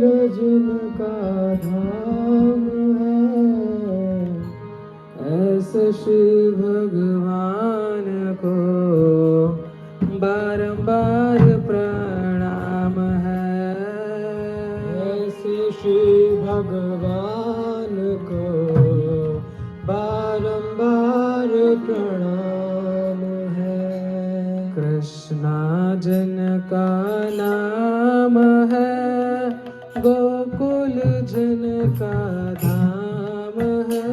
जिनका धाम है, ऐसे श्री भगवान को बारंबार प्रणाम है। ऐसे श्री भगवान को बारंबार प्रणाम है। कृष्णा जिनका नाम है, गोकुल जिनका धाम है।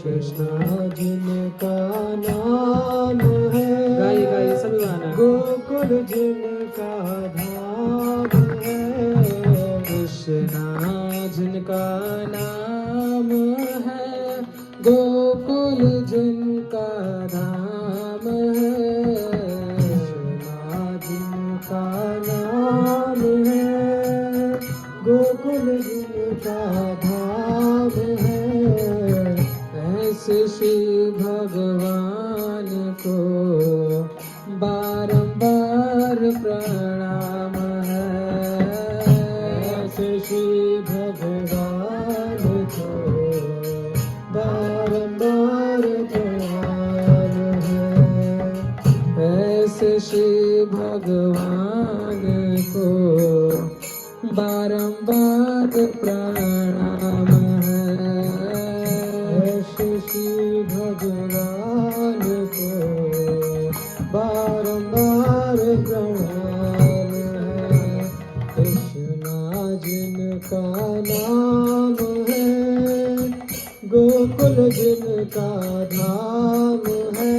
कृष्णा जिनका नाम है, गाइए गाइए सभी गाना। गोकुल जिनका धाम है। कृष्णा जिनका नाम है, गोकुल जिनका धाम है। कृष्णा जिनका नाम है, गोकुल जिनका धाम है। ऐसे श्री भगवान को बारंबार प्रणाम है। ऐसे श्री भगवान को बारंबार प्रणाम है। ऐसे श्री भगवान को बारंबार प्रणाम है। ऐसे श्री भगवान को बारंबार प्रणाम है। कृष्णा जिनका नाम है, गोकुल जिनका धाम है।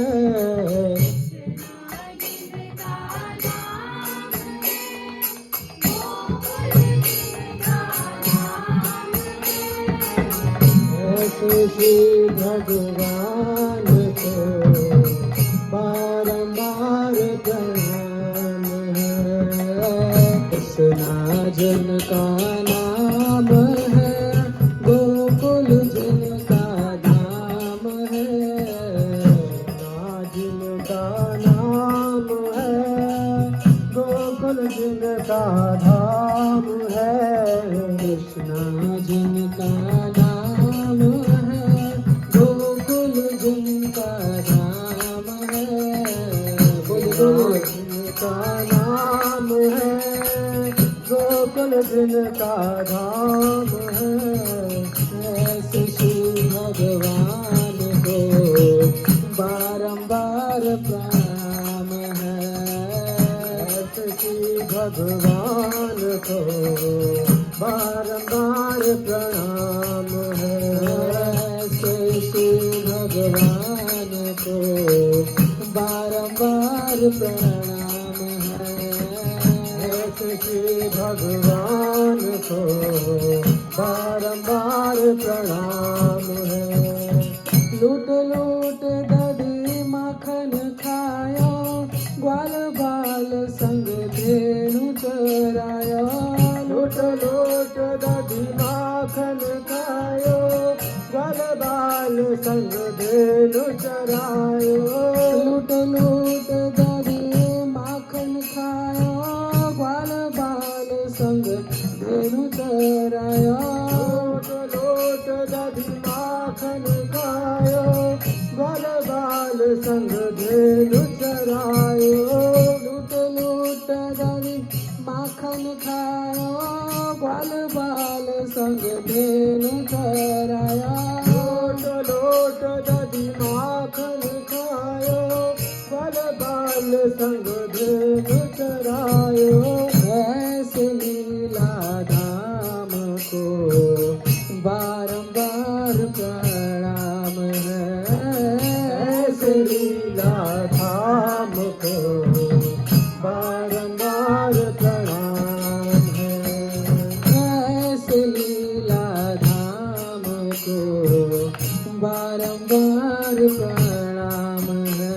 ऐसे श्री भगवान को बारंबार प्रणाम है। कृष्णा जिनका नाम है, गोकुल जिनका धाम है। कृष्णा जिनका नाम है, गोकुल जिनका धाम है। कृष्णा जिनका नाम है, गोकुल जिनका धाम है। गोकुल जिनका नाम है, गोकुल जिनका धाम है। ऐसे श्री भगवान को बारंबार प्रणाम है। ऐसे श्री भगवान को बारंबार प्रणाम है। ऐसे श्री भगवान को बारंबार प्रणाम है। ऐसे श्री भगवान को बारंबार प्रणाम है। लूट लूट दधी माखन खायो, ग्वाल बाल संग धेनु चरायो। लूट लूट दधी माखन खायो, ग्वाल बाल संग धेनु चरायो। लूट लूट दधी माखन खायो, ग्वाल बाल संग धेनु चरायो। लूट लूट दधी माखन खायो, ग्वाल बाल संग धेनु चरायो। लूट लूट दधी माखन खायो, ग्वाल बाल संग धेनु चरायो। लूट लूट दधी माखन खायो, ग्वाल बाल संग धेनु चरायो। ऐसे लीला धाम को बारंबार प्रणाम है। ऐसे लीला धाम को बारंबार प्रणाम है। ऐसे लीला धाम को बारंबार प्रणाम है।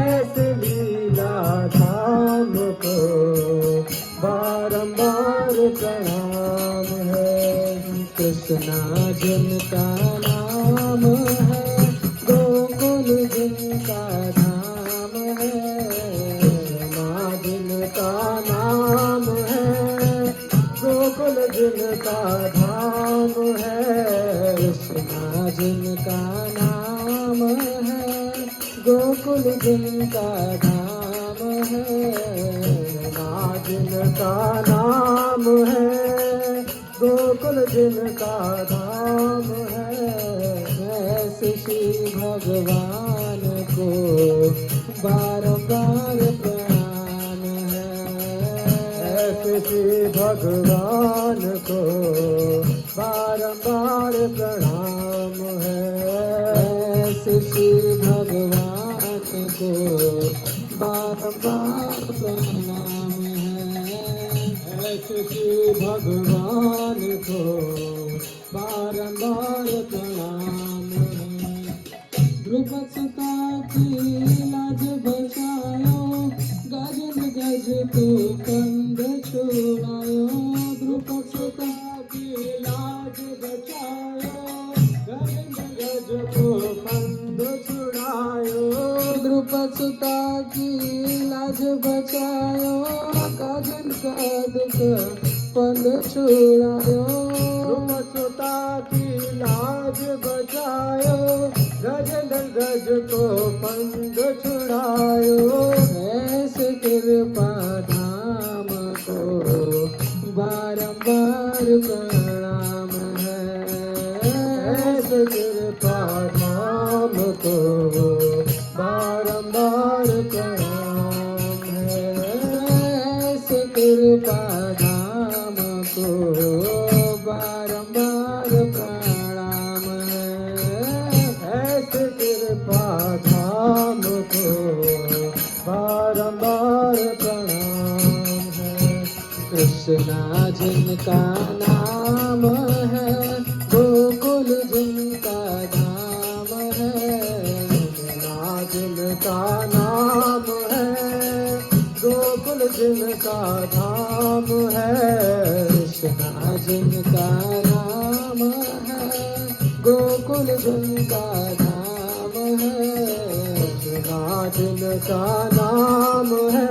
ऐसे लीला धाम को बारंबार प्रणाम है। कृष्णा जिनका नाम है, गोकुल जिनका धाम है। कृष्णा जिनका नाम है, जिनका धाम है, कृष्णा जिनका नाम है, गोकुल जिनका धाम है, कृष्णा जिनका नाम है, गोकुल जिनका धाम है। ऐसे श्री भगवान को बारंबार प्रणाम है, ऐसे श्री भगवान को बारंबार प्रणाम है, ऐसे श्री भगवान को बारंबार प्रणाम है, ऐसे श्री भगवान को बारंबार प्रणाम है। द्रुपद सुता की लाज बचायो, गजन गज को कंध छुड़ायो, द्रुपद सुता की लाज बचायो, गजन गज को कंध छुड़ायो, द्रुपद सुता की लाज बचायो, गजन गज को पंध छुड़ायो, द्रुपद सुता की लाज बचायो, गज गज को पंध छुड़ायो। ऐसे कृपा धाम को बारंबार प्रणाम है, ऐसे कृपा धाम को बारंबार प्रणाम है, ऐसे कृपा धाम को बारंबार प्रणाम है, ऐसे कृपा धाम को बारंबार प्रणाम है। कृष्णा जिनका नाम है, गोकुल जिनका धाम है, कृष्णा जिनका नाम है, गोकुल जिनका धाम है, कृष्णा जिनका नाम है, गोकुल जिनका धाम है, कृष्णा जिनका नाम है,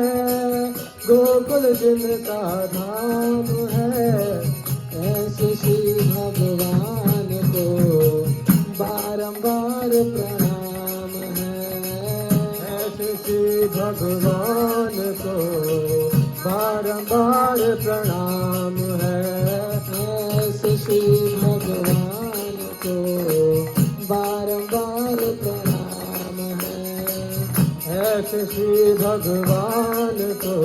गोकुल जिनका धाम है। ऐसे श्री भगवान को बारंबार प्रणाम है, ऐसे श्री भगवान को बारंबार प्रणाम है, ऐसे श्री भगवान को बारंबार प्रणाम है, ऐसे श्री भगवान को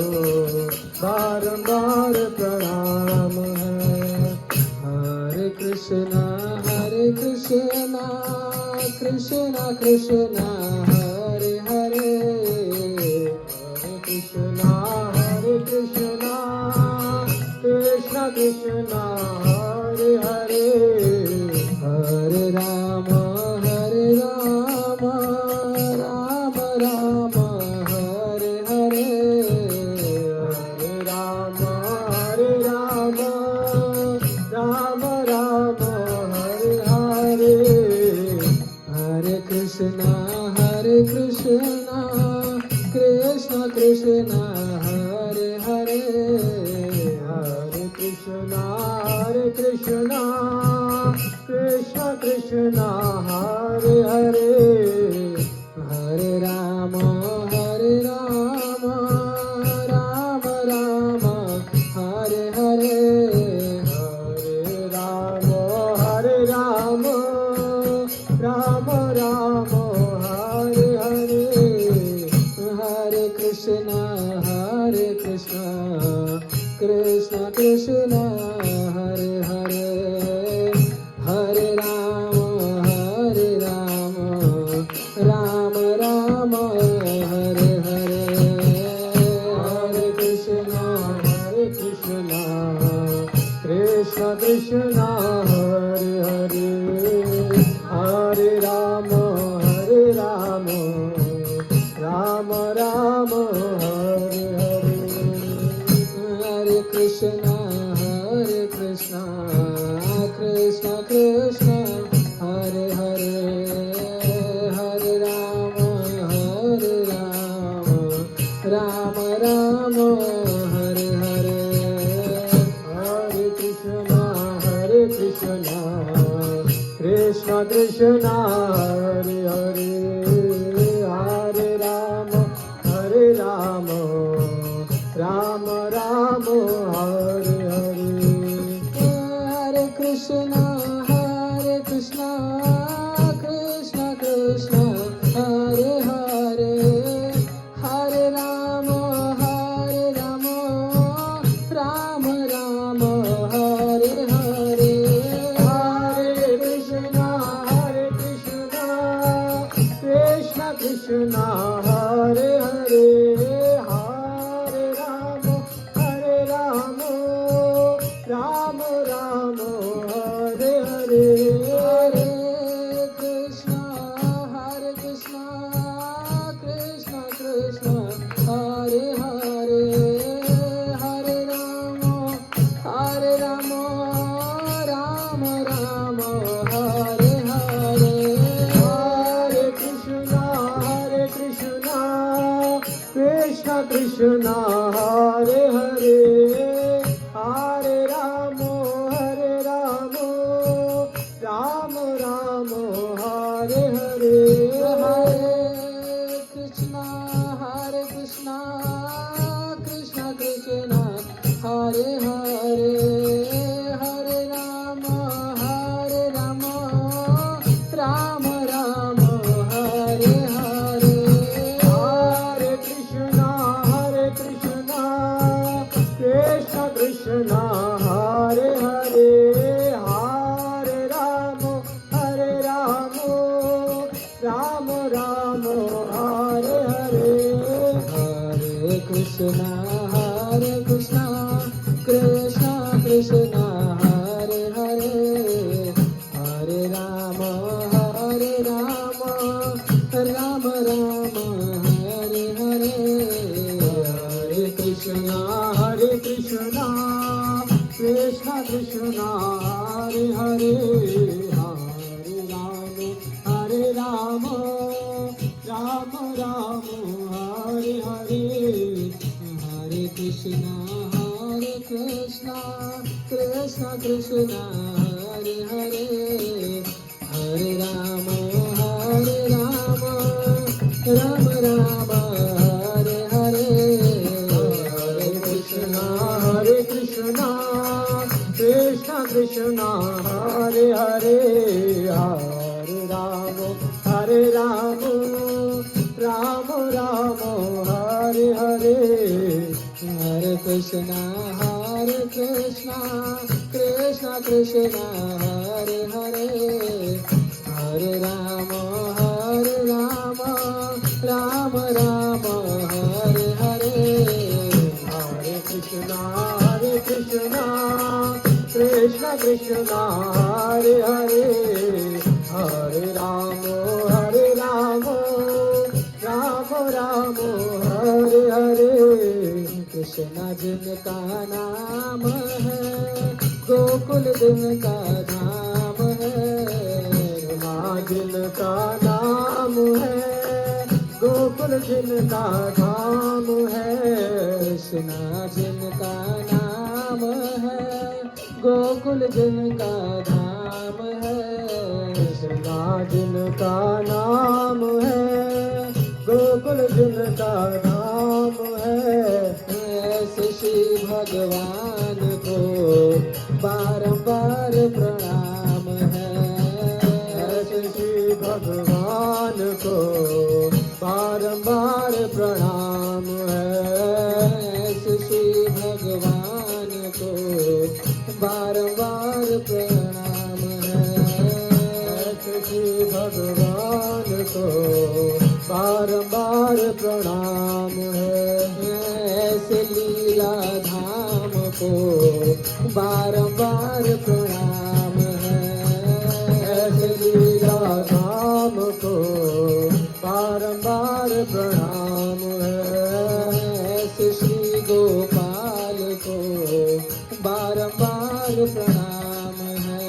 बारंबार प्रणाम है। हरे कृष्णा कृष्णा कृष्णा हरे हरे, हरे कृष्णा कृष्णा कृष्णा हरे हरे, हरे राम राम राम हरे हरे, हरे राम राम राम हरे हरे, हरे कृष्णा कृष्णा कृष्णा हरे हरे, हरे कृष्णा कृष्णा कृष्णा हरे हरे, हरे राम राम हरे हरे, हरे राम राम हरे हरे, हरे कृष्णा कृष्णा कृष्णा हरे हरे, हरे राम राम हरे हरे, हरे कृष्णा कृष्णा कृष्णा हरे हरे, हरे राम राम हरे हरे, हरे कृष्णा कृष्णा कृष्णा हरे हरे, हरे राम राम हरे हरे, हरे Krishna Krishna Krishna Hare Hare Hare Rama Rama Rama Hare Hare Hare Krishna Krishna Krishna Hare Hare Hare Rama Rama Rama Hare Hare Hare Krishna Krishna Krishna Hare Hare Hare Rama Rama Rama Hare Hare Hare Krishna Krishna Krishna Hare Hare Hare Rama Rama Rama Hare Hare Hare Krishna Krishna Krishna Hare Hare Hare Rama Rama Rama Hare Hare Hare Krishna Krishna Krishna Hare Hare Hare Rama Rama Rama Hare Hare Hare Krishna Krishna Hare Hare Hare Rama Rama Rama Hare Hare Hare Krishna Krishna Krishna Hare Hare Hare Rama Rama Rama Hare Hare Hare Krishna Krishna Krishna Hare Hare Hare Rama Rama Rama Hare Hare Hare Krishna Krishna Krishna Hare Hare Hare Rama Rama Rama Hare Hare Hare Krishna Krishna Krishna Hare Hare Hare Rama Rama Rama Hare Hare Hare Krishna Krishna Krishna Hare Hare Hare Rama Rama Rama Hare Hare Hare Krishna Krishna Krishna Hare Hare Hare Rama Rama Rama Hare Hare Krishna जिनका नाम है गोकुल जिनका धाम है माँ जिनका नाम है गोकुल जिनका धाम है कृष्णा जिनका नाम है गोकुल जिनका धाम है कृष्णा जिनका नाम है गोकुल जिनका धाम है ऐसे श्री भगवान को बारंबार प्रणाम है ऐसे श्री भगवान को बारंबार प्रणाम है ऐसे श्री भगवान को बारंबार प्रणाम है ऐसे श्री भगवान को बारंबार प्रणाम है ऐसे लीला धाम को बारंबार प्रणाम है ऐसे लीला धाम को बारंबार प्रणाम है ऐसे श्री गोपाल को बारंबार प्रणाम है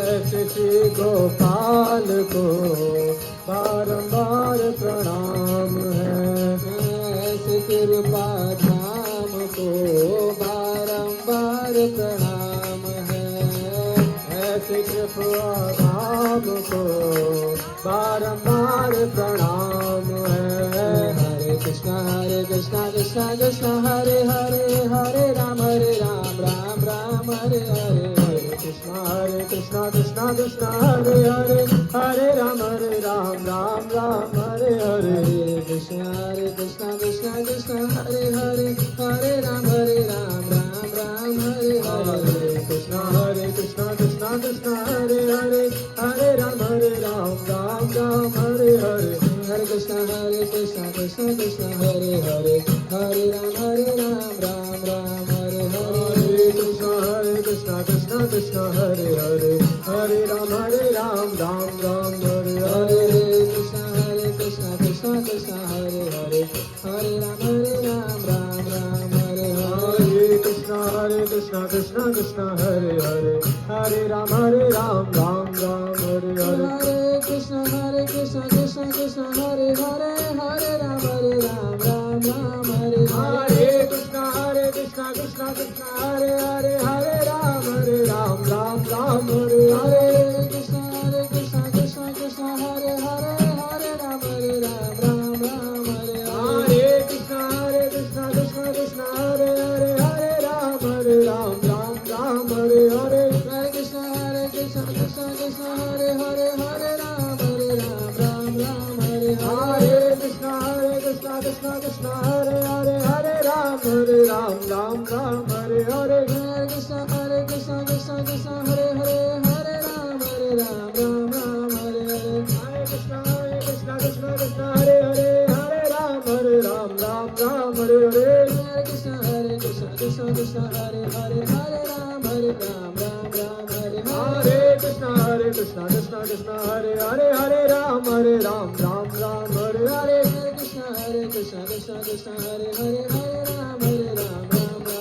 ऐसे श्री गोपाल को बारंबार प्रणाम है ऐसे कृपा धाम को बारंबार प्रणाम है ऐसे कृपा धाम को बारंबार प्रणाम है। हरे कृष्णा कृष्णा कृष्णा हरे हरे, हरे राम राम राम हरे हरे। हरे कृष्णा कृष्णा कृष्णा हरे हरे, हरे राम राम राम हरे हरे। हरे कृष्णा कृष्णा कृष्णा हरे हरे, हरे राम राम राम हरे हरे। हरे कृष्णा कृष्णा कृष्णा हरे हरे, हरे राम राम राम हरे हरे। हरे कृष्णा कृष्णा कृष्णा हरे हरे, हरे राम राम राम हरे हरे। हरे कृष्णा कृष्णा कृष्णा हरे हरे, हरे राम राम राम हरे हरे। हरे कृष्णा कृष्णा कृष्णा हरे हरे, हरे राम राम राम हरे हरे। हरे कृष्णा कृष्णा कृष्णा हरे हरे, हरे राम राम राम हरे हरे। हरे कृष्णा कृष्णा कृष्णा हरे हरे, हरे राम राम हरे हरे। हरे कृष्णा कृष्णा कृष्णा हरे हरे, हरे राम राम हरे हरे। कृष्णा कृष्णा कृष्णा हरे हरे, हरे राम राम हरे हरे। कृष्णा कृष्णा कृष्णा हरे हरे, हरे राम राम हरे हरे। हरे कृष्णा कृष्णा कृष्णा हरे हरे, हरे राम राम हरे हरे। कृष्णा कृष्णा कृष्णा हरे हरे, हरे राम राम हरे हरे। हरे कृष्णा कृष्णा कृष्णा हरे हरे, हरे राम राम हरे हरे। हरे कृष्णा कृष्णा कृष्णा हरे हरे, हरे राम राम हरे हरे। हरे कृष्णा कृष्णा हरे हरे, हरे राम राम हरे हरे। हरे कृष्णा कृष्णा हरे हरे, हरे राम राम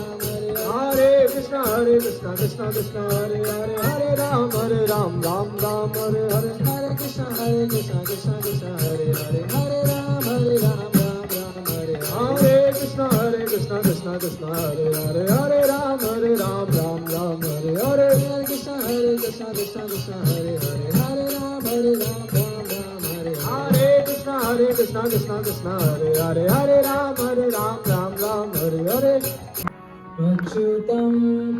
हरे हरे। हरे कृष्णा कृष्णा हरे हरे, हरे राम राम हरे हरे। हरे कृष्णा कृष्णा हरे हरे, हरे राम राम हरे हरे। हरे कृष्णा कृष्णा हरे हरे, हरे राम राम हरे हरे। हरे कृष्णा कृष्णा हरे हरे, हरे राम राम हरे हरे। हरे कृष्णा कृष्णा हरे हरे, हरे राम राम हरे हरे। हरे कृष्णा कृष्णा हरे हरे, हरे राम राम हरे हरे। अच्युतं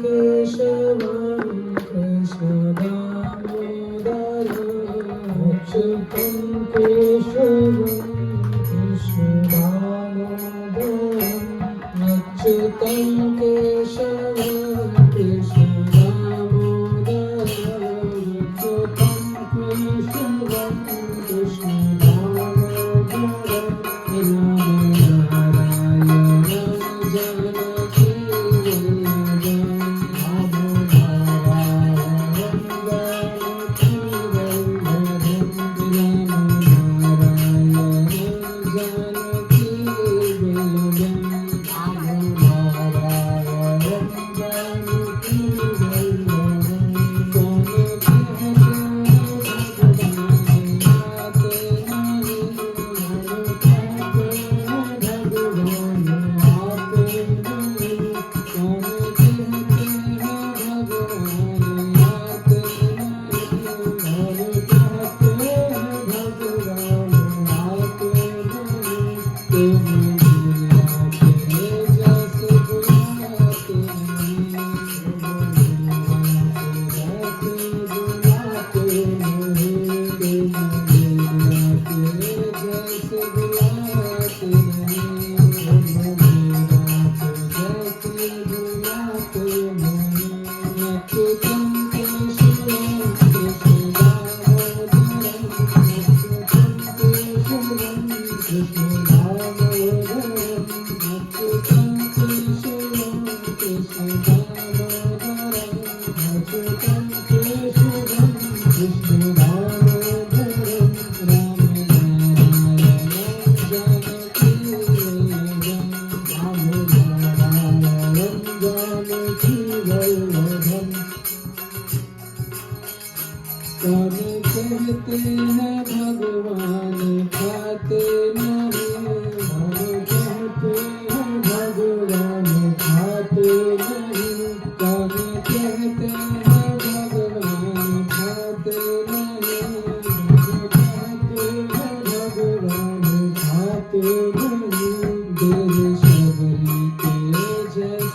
केशवं कृष्णदामोदरम्, अच्युतं केशवं कृष्णदामोदरम्, अच्युतं केशवं कृष्णदामोदरम्, अच्युतं केशवं कृष्णदामोदरम्।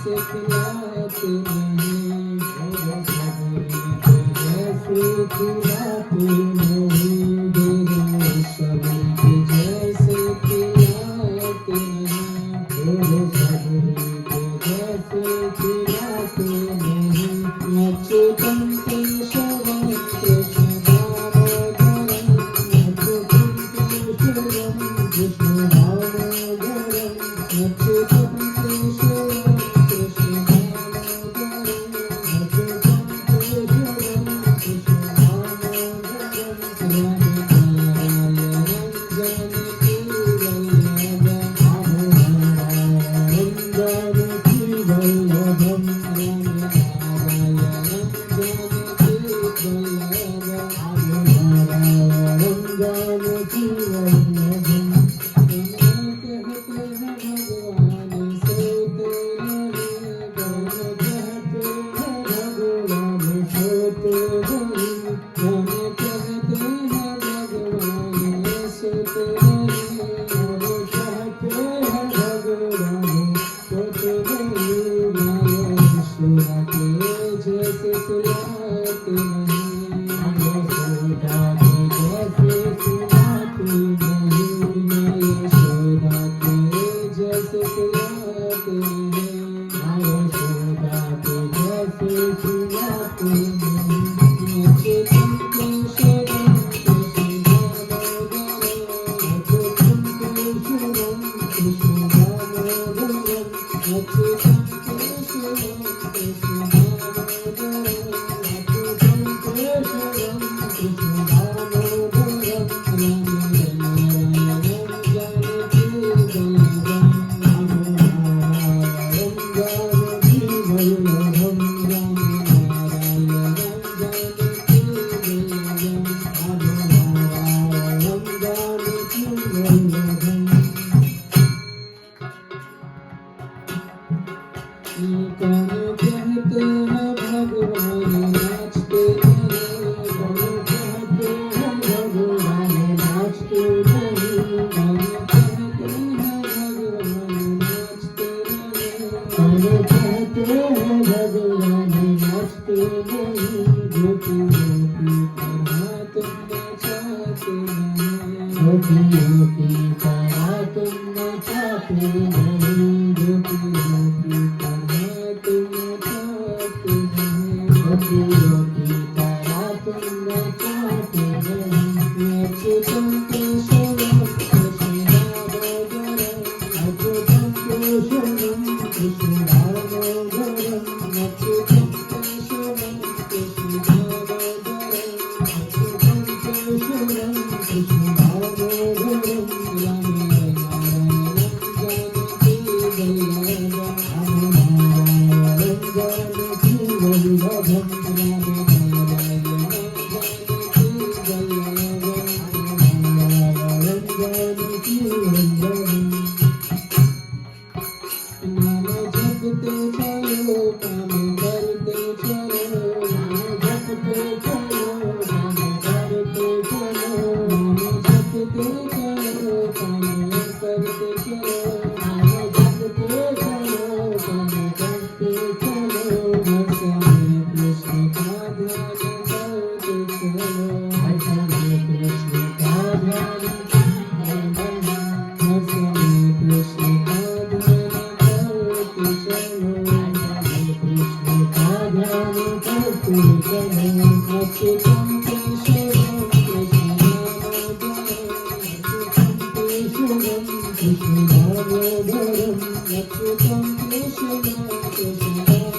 जैसे खिलाते नहीं, जैसे खिलाते नहीं, सबर के जैसे खिलाते नहीं, सबर के जैसे खिलाते नहीं। अच्युतं केशवं कृष्ण दामोदरं, अच्युतं केशवं कृष्ण दामोदरं, अच्युतं केशवं कृष्ण दामोदरं, अच्युतं केशवं कृष्ण दामोदरं, रामनारायणं जानकी वल्लभं, रामनारायणं जानकी वल्लभं, रामनारायणं जानकी वल्लभं, रामनारायणं जानकी वल्लभं। कहते हैं भगवान सोते नहीं, कहते हैं भगवान सोते नहीं, कहते हैं भगवान सोते नहीं, कहते हैं भगवान सोते नहीं, यशोदा के जैसे सुलाते नहीं, यशोदा के जैसे सुलाते नहीं, यशोदा के जैसे सुलाते नहीं, यशोदा के जैसे सुलाते नहीं। अच्युतं केशवं कृष्ण दामोदरं, अच्युतं केशवं कृष्ण दामोदरं, अच्युतं केशवं कृष्ण दामोदरं, अच्युतं केशवं कृष्ण दामोदरं, रामनारायणं जानकी वल्लभं, रामनारायणं जानकी वल्लभं, रामनारायणं जानकी वल्लभं, रामनारायणं जानकी वल्लभं। कौन कहते हैं भगवान नाचते नहीं, कौन कहते हैं भगवान नाचते नहीं, कौन कहते हैं भगवान नाचते नहीं, कौन कहते हैं भगवान नाचते नहीं, गोपियों की तरह तुम नचाते नहीं, गोपियों की तरह तुम नचाते नहीं, गोपियों की तरह तुम नचाते नहीं, गोपियों की तरह तुम नचाते नहीं। अच्युतं केशवं कृष्ण दामोदरं, अच्युतं केशवं कृष्ण दामोदरं, अच्युतं केशवं कृष्ण दामोदरं, अच्युतं केशवं कृष्ण दामोदरं, रामनारायणं जानकी वल्लभं, रामनारायणं जानकी वल्लभं, रामनारायणं जानकी वल्लभं, रामनारायणं जानकी वल्लभं। नाम जपते चलो काम करते चलो, नाम जपते चलो काम करते चलो, नाम जपते चलो काम करते चलो, नाम जपते चलो काम करते चलो, हर समय कृष्ण का ध्यान करते चलो, हर समय कृष्ण का ध्यान करते चलो, हर समय कृष्ण का ध्यान करते चलो, कृष्ण का ध्यान करते चलो। अच्युतं केशवं कृष्ण दामोदरं, अच्युतं केशवं कृष्ण दामोदरं, अच्युतं केशवं कृष्ण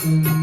Jai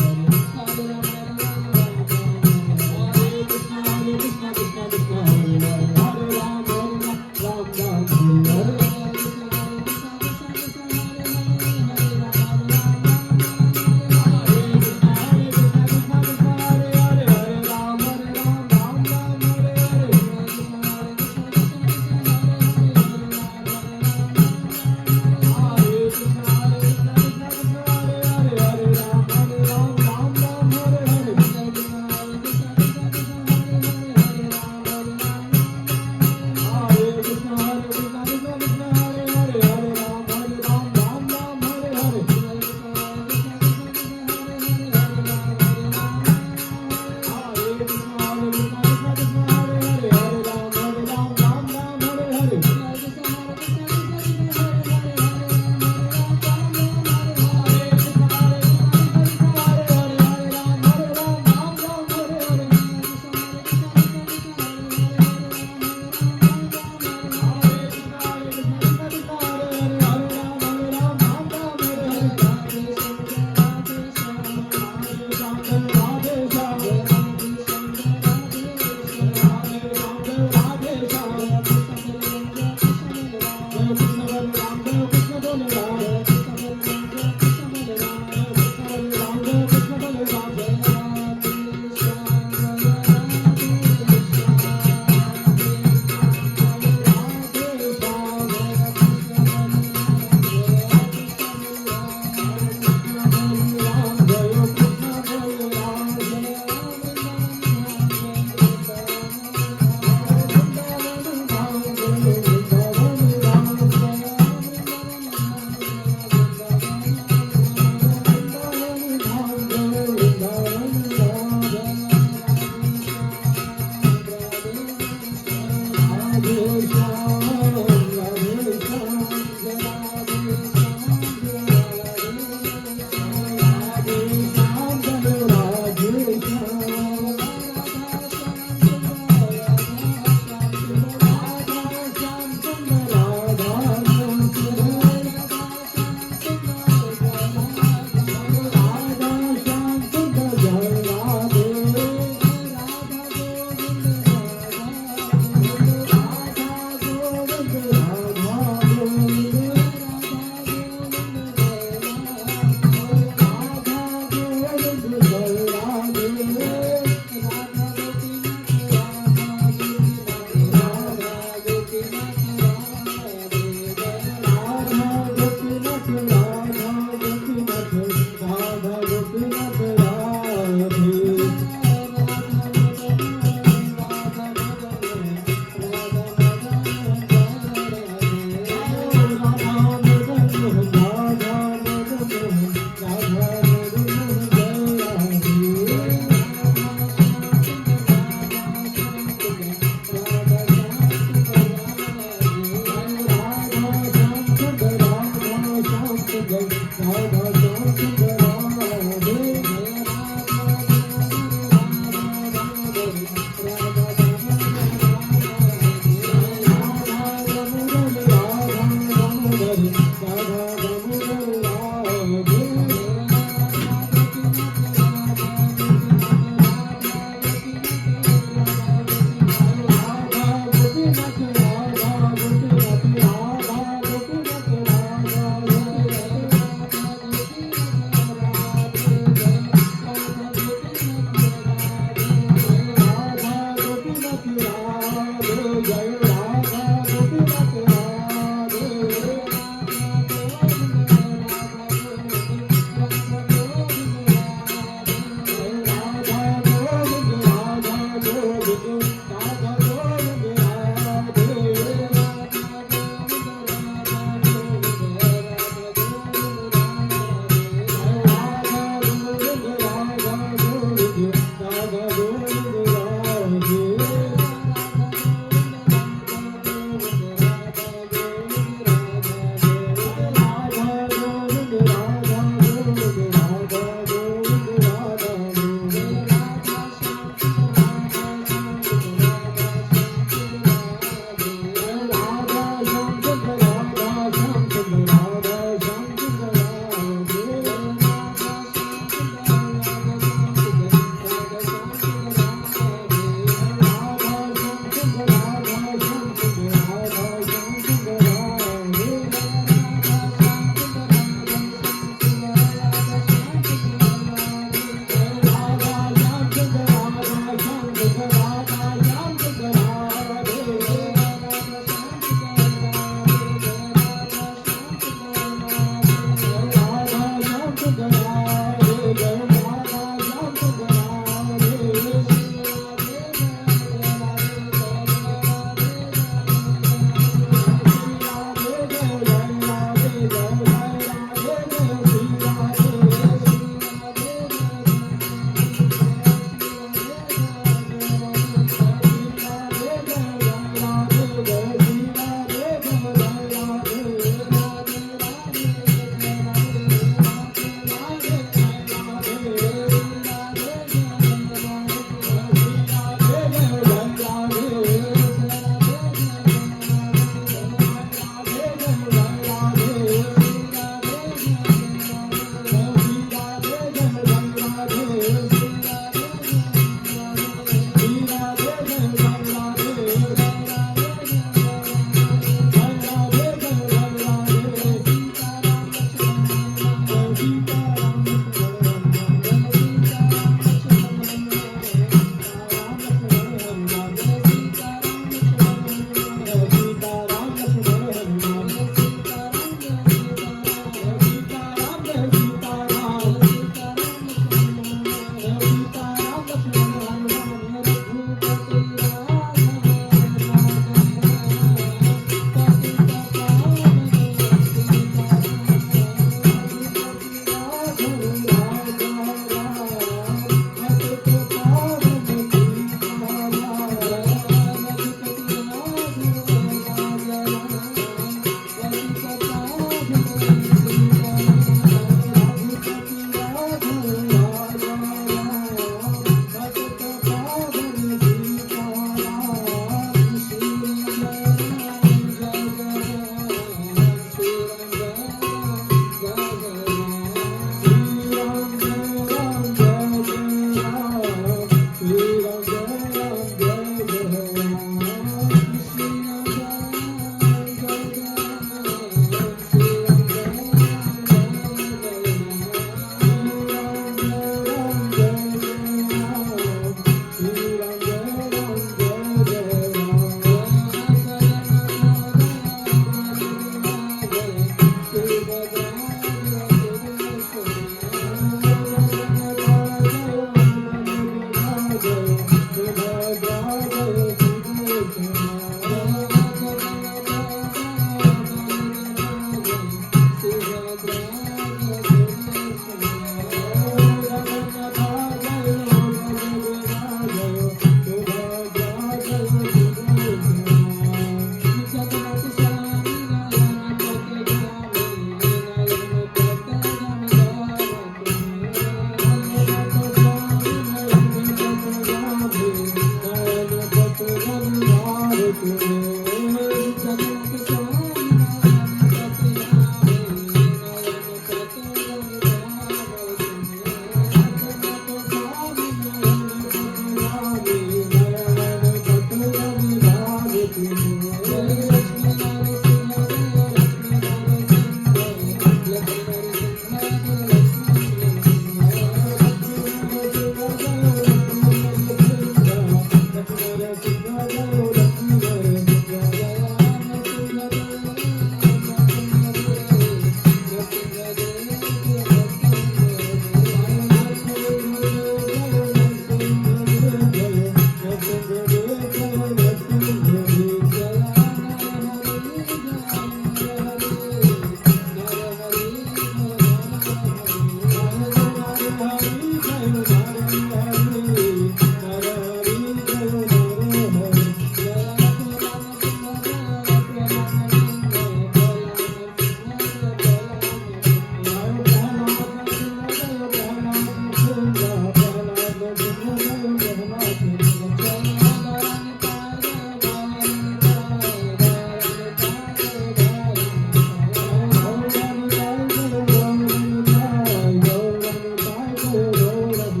love you.